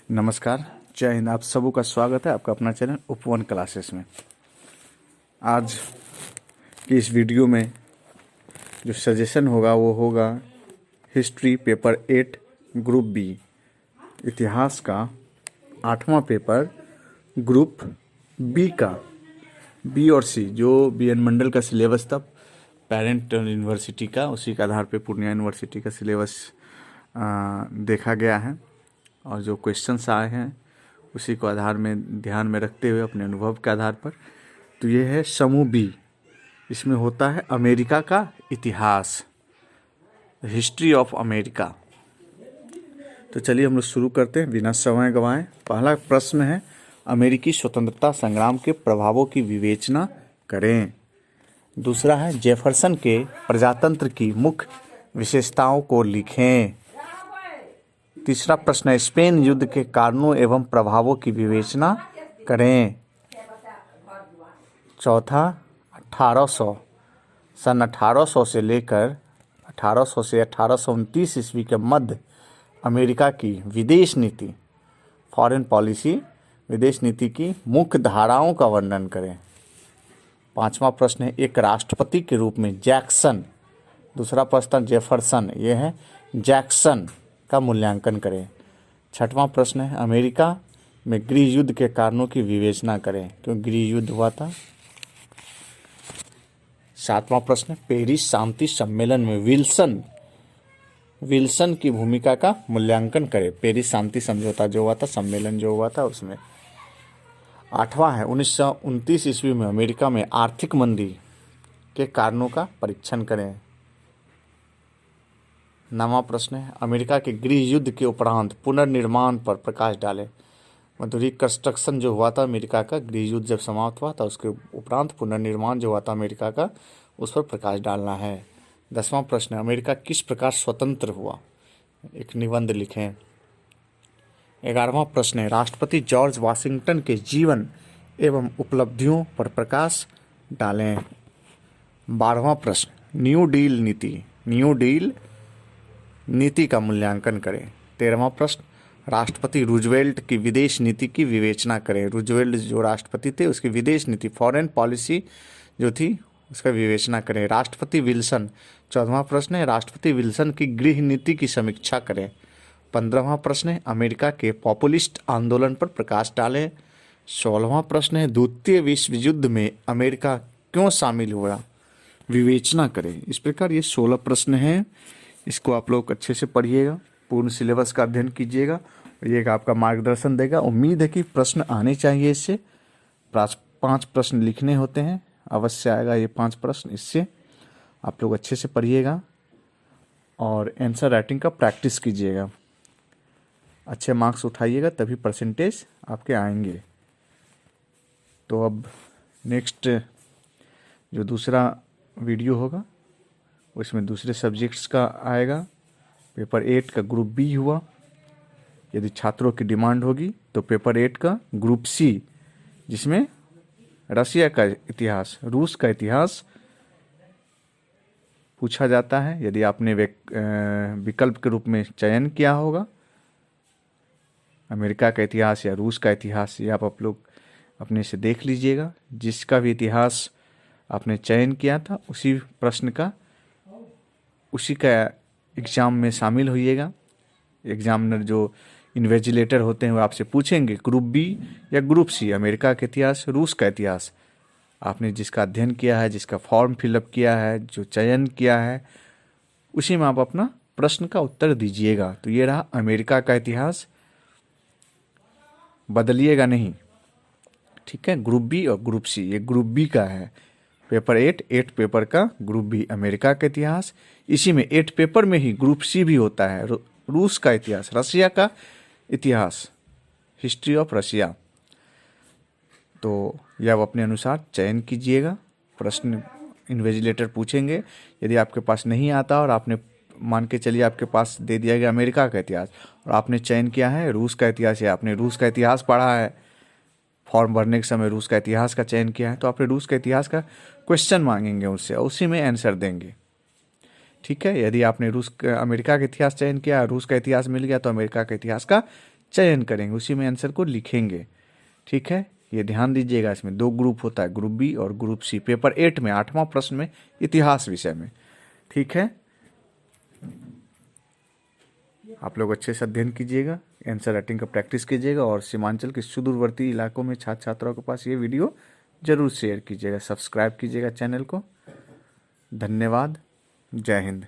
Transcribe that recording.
नमस्कार, जय हिंद। आप सबों का स्वागत है आपका अपना चैनल उपवन क्लासेस में। आज की इस वीडियो में जो सजेशन होगा वो होगा हिस्ट्री पेपर 8 ग्रुप बी, इतिहास का 8वां पेपर ग्रुप बी का बी और सी, जो बी एन मंडल का सिलेबस था पेरेंट यूनिवर्सिटी का, उसी के आधार पे पूर्णिया यूनिवर्सिटी का सिलेबस देखा गया है और जो क्वेश्चंस आए हैं उसी को आधार में ध्यान में रखते हुए अपने अनुभव के आधार पर, तो ये है समूह बी। इसमें होता है अमेरिका का इतिहास, हिस्ट्री ऑफ अमेरिका। तो चलिए हम लोग शुरू करते हैं बिना समय गंवाए। पहला प्रश्न है, अमेरिकी स्वतंत्रता संग्राम के प्रभावों की विवेचना करें। दूसरा है, जेफरसन के प्रजातंत्र की मुख्य विशेषताओं को लिखें। तीसरा प्रश्न है, स्पेन युद्ध के कारणों एवं प्रभावों की विवेचना करें। चौथा, 1800 से लेकर 1800 से 1829 ईस्वी के मध्य अमेरिका की विदेश नीति, फॉरेन पॉलिसी, विदेश नीति की मुख्य धाराओं का वर्णन करें। पांचवा प्रश्न है, एक राष्ट्रपति के रूप में जैक्सन, दूसरा प्रश्न जेफरसन, ये है जैक्सन का मूल्यांकन करें। छठवां प्रश्न है, अमेरिका में गृह युद्ध के कारणों की विवेचना करें, क्यों गृह युद्ध हुआ था। सातवां प्रश्न, पेरिस शांति सम्मेलन में विल्सन की भूमिका का मूल्यांकन करें। पेरिस शांति समझौता जो हुआ था, सम्मेलन जो हुआ था उसमें। आठवां है, 1929 ईस्वी में अमेरिका में आर्थिक मंदी के कारणों का परीक्षण करें। नवां प्रश्न है, अमेरिका के गृह युद्ध के उपरांत पुनर्निर्माण पर प्रकाश डालें। मतलब रिकंस्ट्रक्शन जो हुआ था अमेरिका का, गृह युद्ध जब समाप्त हुआ था उसके उपरांत पुनर्निर्माण जो हुआ था अमेरिका का, उस पर प्रकाश डालना है। 10वां प्रश्न है, अमेरिका किस प्रकार स्वतंत्र हुआ, एक निबंध लिखें। 11वां प्रश्न है, राष्ट्रपति जॉर्ज वाशिंगटन के जीवन एवं उपलब्धियों पर प्रकाश डालें। 12वां प्रश्न, न्यू डील नीति का मूल्यांकन करें। 13वां प्रश्न, राष्ट्रपति रूजवेल्ट की विदेश नीति की विवेचना करें। रूजवेल्ट जो राष्ट्रपति थे उसकी विदेश नीति, फॉरेन पॉलिसी जो थी उसका विवेचना करें। राष्ट्रपति विल्सन, 14वां प्रश्न है, राष्ट्रपति विल्सन की गृह नीति की समीक्षा करें। 15वां प्रश्न है, अमेरिका के पॉपुलिस्ट आंदोलन पर प्रकाश डालें। 16वां प्रश्न है, द्वितीय विश्व युद्ध में अमेरिका क्यों शामिल हुआ, विवेचना करें। इस प्रकार ये 16 प्रश्न हैं। इसको आप लोग अच्छे से पढ़िएगा, पूर्ण सिलेबस का अध्ययन कीजिएगा, ये आपका मार्गदर्शन देगा। उम्मीद है कि प्रश्न आने चाहिए इससे। 5 प्रश्न लिखने होते हैं, अवश्य आएगा ये 5 प्रश्न। इससे आप लोग अच्छे से पढ़िएगा और आंसर राइटिंग का प्रैक्टिस कीजिएगा। अच्छे मार्क्स उठाइएगा तभी परसेंटेज आपके आएंगे। तो अब नेक्स्ट जो दूसरा वीडियो होगा उसमें दूसरे सब्जेक्ट्स का आएगा। पेपर 8 का ग्रुप बी हुआ, यदि छात्रों की डिमांड होगी तो पेपर 8 का ग्रुप सी, जिसमें रसिया का इतिहास, रूस का इतिहास पूछा जाता है। यदि आपने विकल्प के रूप में चयन किया होगा अमेरिका का इतिहास या रूस का इतिहास, ये आप लोग अपने से देख लीजिएगा। जिसका भी इतिहास आपने चयन किया था उसी का एग्ज़ाम में शामिल होइएगा। एग्जामिनर जो इन्वेजिलेटर होते हैं वो आपसे पूछेंगे ग्रुप बी या ग्रुप सी, अमेरिका का इतिहास, रूस का इतिहास, आपने जिसका अध्ययन किया है, जिसका फॉर्म फिलअप किया है, जो चयन किया है, उसी में आप अपना प्रश्न का उत्तर दीजिएगा। तो ये रहा अमेरिका का इतिहास, बदलिएगा नहीं, ठीक है। ग्रुप बी और ग्रुप सी, ये ग्रुप बी का है। पेपर 8 पेपर का ग्रुप बी अमेरिका का इतिहास, इसी में 8 पेपर में ही ग्रुप सी भी होता है, रूस का इतिहास, रसिया का इतिहास, हिस्ट्री ऑफ रसिया। तो यह आप अपने अनुसार चयन कीजिएगा। प्रश्न इन्वेजिलेटर पूछेंगे, यदि आपके पास नहीं आता और आपने मान के चलिए आपके पास दे दिया गया अमेरिका का इतिहास और आपने चयन किया है रूस का इतिहास, या आपने रूस का इतिहास पढ़ा है, फॉर्म भरने के समय रूस का इतिहास का चयन किया है, तो आपने रूस का इतिहास का क्वेश्चन मांगेंगे उससे और उसी में आंसर देंगे, ठीक है। यदि आपने अमेरिका का इतिहास चयन किया, रूस का इतिहास मिल गया, तो अमेरिका का इतिहास का चयन करेंगे, उसी में आंसर को लिखेंगे। ठीक है, ये ध्यान दीजिएगा। इसमें 2 ग्रुप होता है, ग्रुप बी और ग्रुप सी। पेपर 8 में 8वां प्रश्न में इतिहास विषय में। ठीक है, आप लोग अच्छे से अध्ययन कीजिएगा, आंसर राइटिंग का प्रैक्टिस कीजिएगा और सीमांचल के सुदूरवर्ती इलाकों में छात्र छात्राओं के पास ये वीडियो जरूर शेयर कीजिएगा, सब्सक्राइब कीजिएगा चैनल को। धन्यवाद, जय हिंद।